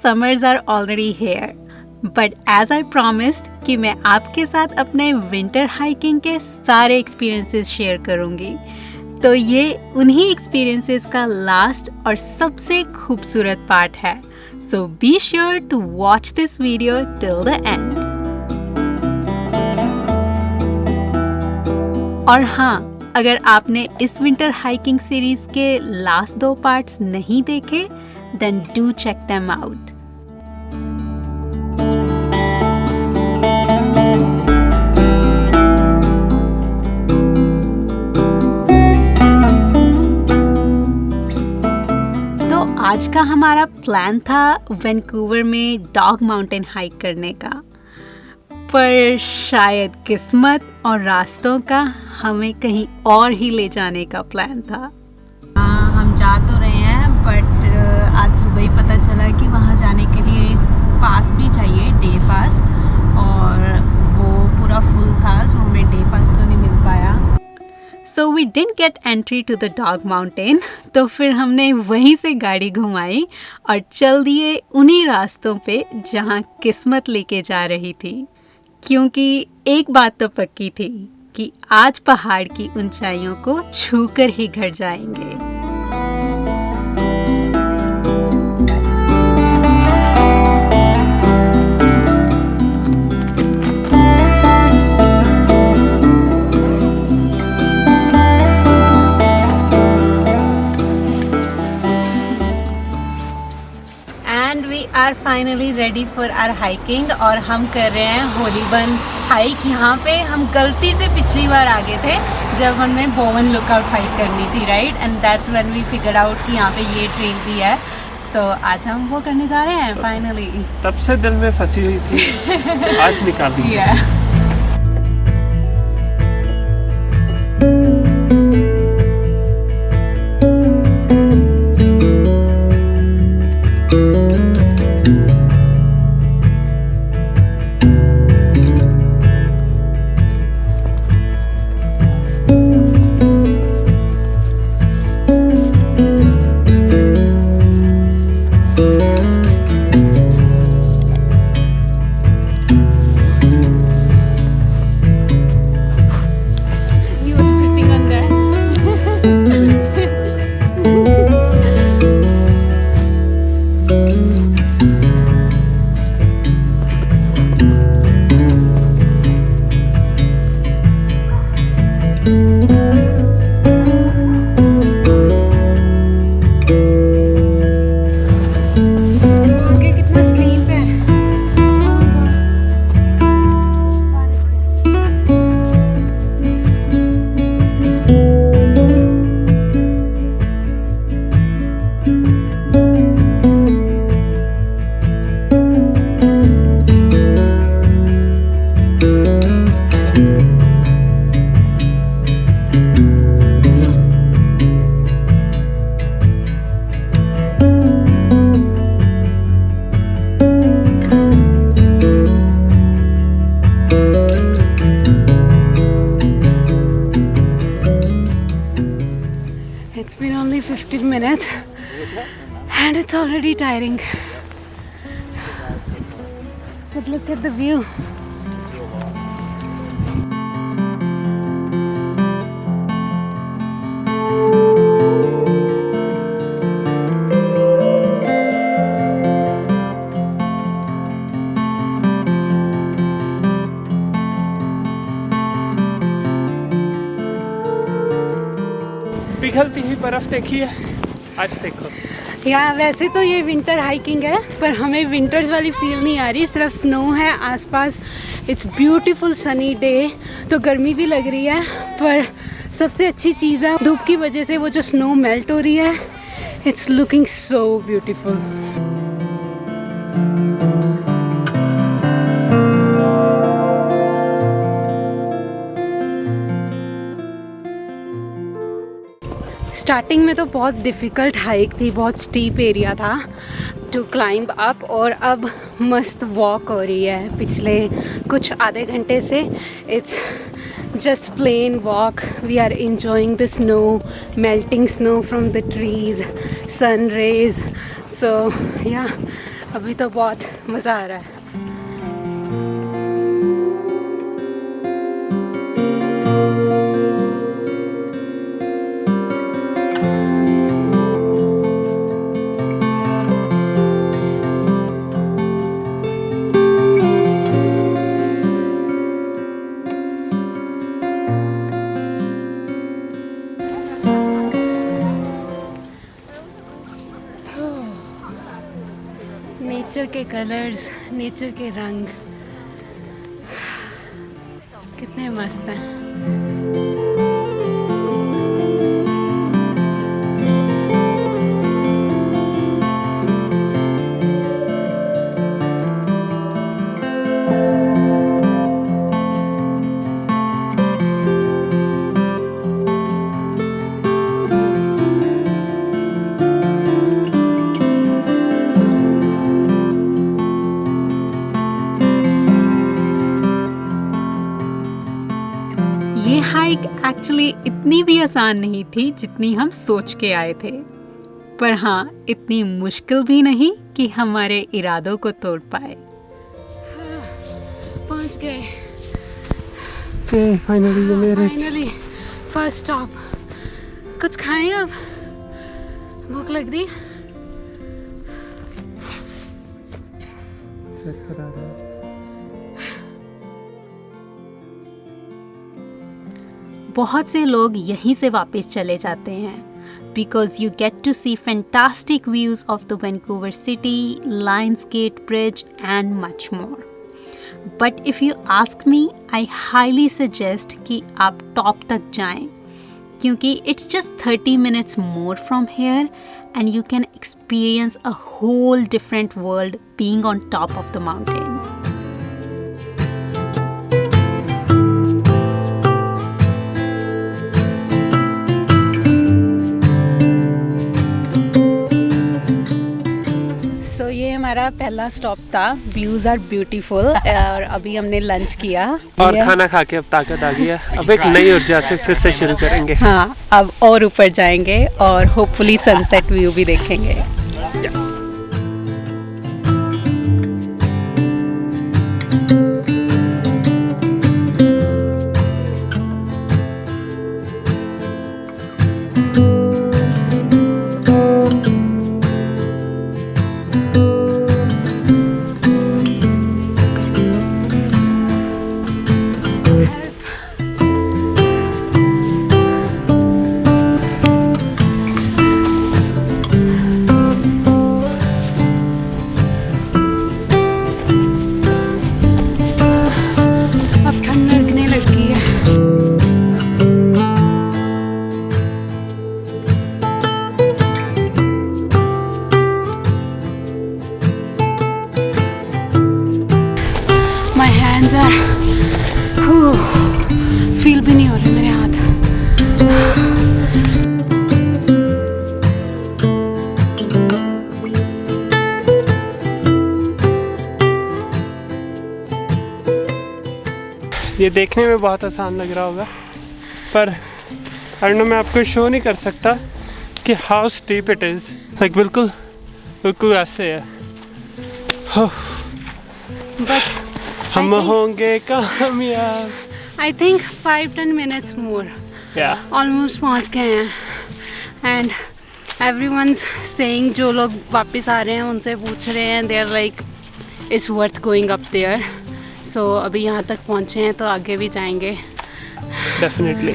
summers are already here. But as I promised कि मैं आपके साथ अपने विंटर हाइकिंग के सारे एक्सपीरियंसेस शेयर करूंगी, तो ये उन्हीं एक्सपीरियंसेस का लास्ट और सबसे खूबसूरत पार्ट है. So be sure to watch this video till the end. और हाँ, अगर आपने इस विंटर हाइकिंग सीरीज के लास्ट 2 पार्ट्स नहीं देखे, then do check them out. तो आज का हमारा प्लान था वैंकूवर में डॉग माउंटेन हाइक करने का, पर शायद किस्मत और रास्तों का हमें कहीं और ही ले जाने का प्लान था. हम जा तो रहे हैं, बट आज सुबह ही पता चला कि वहाँ जाने के लिए पास भी चाहिए, डे पास, और वो पूरा फुल था, सो हमें डे पास तो नहीं मिल पाया. So we didn't get entry to the dog mountain. तो फिर हमने वहीं से गाड़ी घुमाई और चल दिए उन्हीं रास्तों पे जहाँ किस्मत लेके जा रही थी. क्योंकि एक बात तो पक्की थी कि आज पहाड़ की ऊंचाइयों को छूकर ही घर जाएंगे. Are finally ready for our hiking, और हम कर रहे हैं होलीबन हाइक. यहाँ पे हम गलती से पिछली बार आ गए थे जब हमें बोवन लुकआउट हाइक करनी थी, right, and that's when we figured out कि यहाँ पे ये ट्रेल भी है. सो आज हम वो करने जा रहे हैं फाइनली. तब से दिल में फंसी हुई थी, आज निकाल दी. It's been only 15 minutes and it's already tiring. But look at the view. पिघलती हुई बर्फ देखी है, आज देखो. या वैसे तो ये विंटर हाइकिंग है, पर हमें विंटर्स वाली फील नहीं आ रही. सिर्फ स्नो है आसपास. It's beautiful sunny day. तो गर्मी भी लग रही है, पर सबसे अच्छी चीज़ है धूप की वजह से वो जो स्नो मेल्ट हो रही है. It's looking so beautiful. Starting में तो बहुत डिफ़िकल्ट हाइक थी, बहुत स्टीप एरिया था टू क्लाइंब अप, और अब मस्त वॉक हो रही है पिछले कुछ आधे घंटे से. It's just plain walk. We are enjoying the snow, melting snow from the trees, sun rays. So yeah, अभी तो बहुत मज़ा आ रहा है। नेचर के कलर्स, नेचर के रंग कितने मस्त हैं। ये हाइक एक्चुअली इतनी भी आसान नहीं थी जितनी हम सोच के आए थे, पर हाँ इतनी मुश्किल भी नहीं कि हमारे इरादों को तोड़ पाए। पहुंच गए फाइनली फर्स्ट स्टॉप। कुछ खाएं अब, भूख लग रही। बहुत से लोग यहीं से वापस चले जाते हैं because you get to see fantastic views of the Vancouver city, Lionsgate Bridge and much more. But if you ask me, I highly suggest कि आप टॉप तक जाएं क्योंकि it's just 30 minutes more from here and you can experience a whole different world being on top of the mountain. ये हमारा पहला stop था। Views are beautiful और अभी हमने लंच किया और खाना खा के अब ताकत आ गई है। अब एक नई ऊर्जा से फिर से शुरू करेंगे। हाँ, अब और ऊपर जाएंगे और होपफुली सनसेट व्यू भी देखेंगे। फील भी नहीं हो रहे मेरे हाथ। ये देखने में बहुत आसान लग रहा होगा पर अर्नो मैं आपको शो नहीं कर सकता कि how steep it is. Like बिल्कुल बिल्कुल ऐसे है। हम होंगे कामयाब। I think 5-10 minutes more। Almost पहुंच गए हैं एंड एवरीवन्स सेइंग, जो लोग वापस आ रहे हैं उनसे पूछ रहे हैं, they are like it's worth going up there. So अभी यहाँ तक पहुँचे हैं तो आगे भी जाएंगे डेफिनेटली।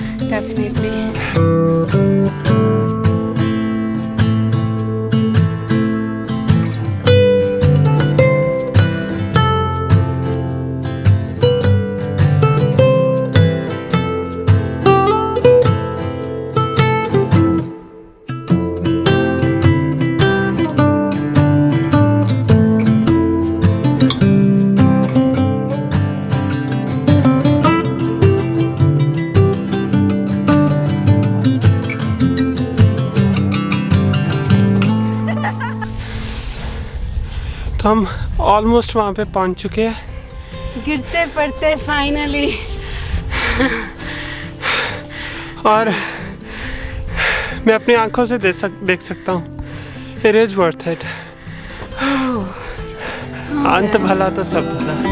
तो हम ऑलमोस्ट वहाँ पे पहुँच चुके हैं, गिरते पड़ते फाइनली। और मैं अपनी आंखों से देख सकता हूँ, इट इज़ वर्थ इट। अंत भला तो सब भला।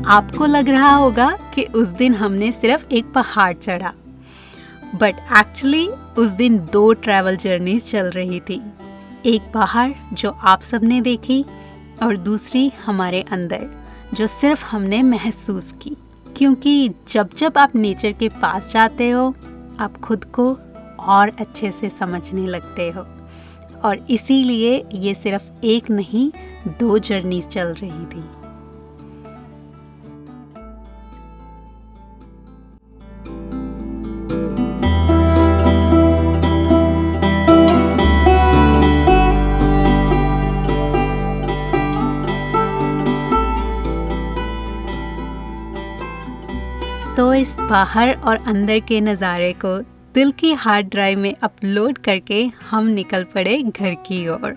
आपको लग रहा होगा कि उस दिन हमने सिर्फ एक पहाड़ चढ़ा, बट एक्चुअली उस दिन 2 ट्रैवल जर्नीज चल रही थी। एक बाहर जो आप सबने देखी और दूसरी हमारे अंदर जो सिर्फ हमने महसूस की। क्योंकि जब जब आप नेचर के पास जाते हो आप खुद को और अच्छे से समझने लगते हो, और इसीलिए ये सिर्फ एक नहीं 2 जर्नीज चल रही थी। तो इस बाहर और अंदर के नज़ारे को दिल की हार्ड ड्राइव में अपलोड करके हम निकल पड़े घर की ओर।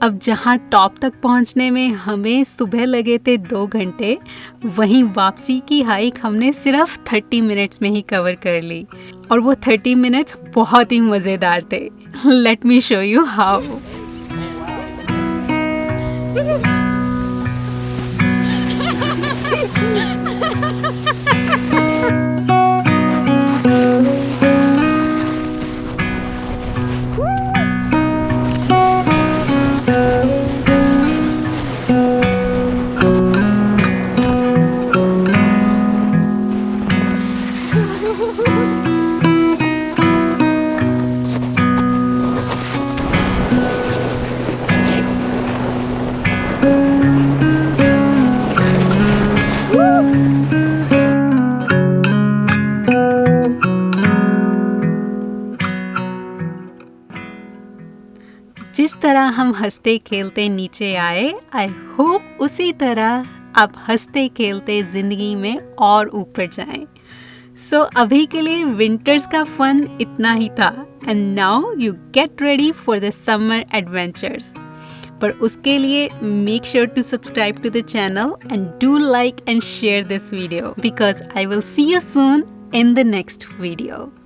अब जहाँ टॉप तक पहुँचने में हमें सुबह लगे थे 2 घंटे, वहीं वापसी की हाइक हमने सिर्फ 30 मिनट्स में ही कवर कर ली, और वो 30 मिनट्स बहुत ही मज़ेदार थे। Let me show you how. जिस तरह हम हंसते खेलते नीचे आए, आई होप उसी तरह आप हंसते खेलते ज़िंदगी में और ऊपर जाएं। सो अभी के लिए विंटर्स का फन इतना ही था, and now you get ready for the summer adventures. पर उसके लिए make sure to subscribe to the channel and do like and share this video, because I will see you soon in the next video.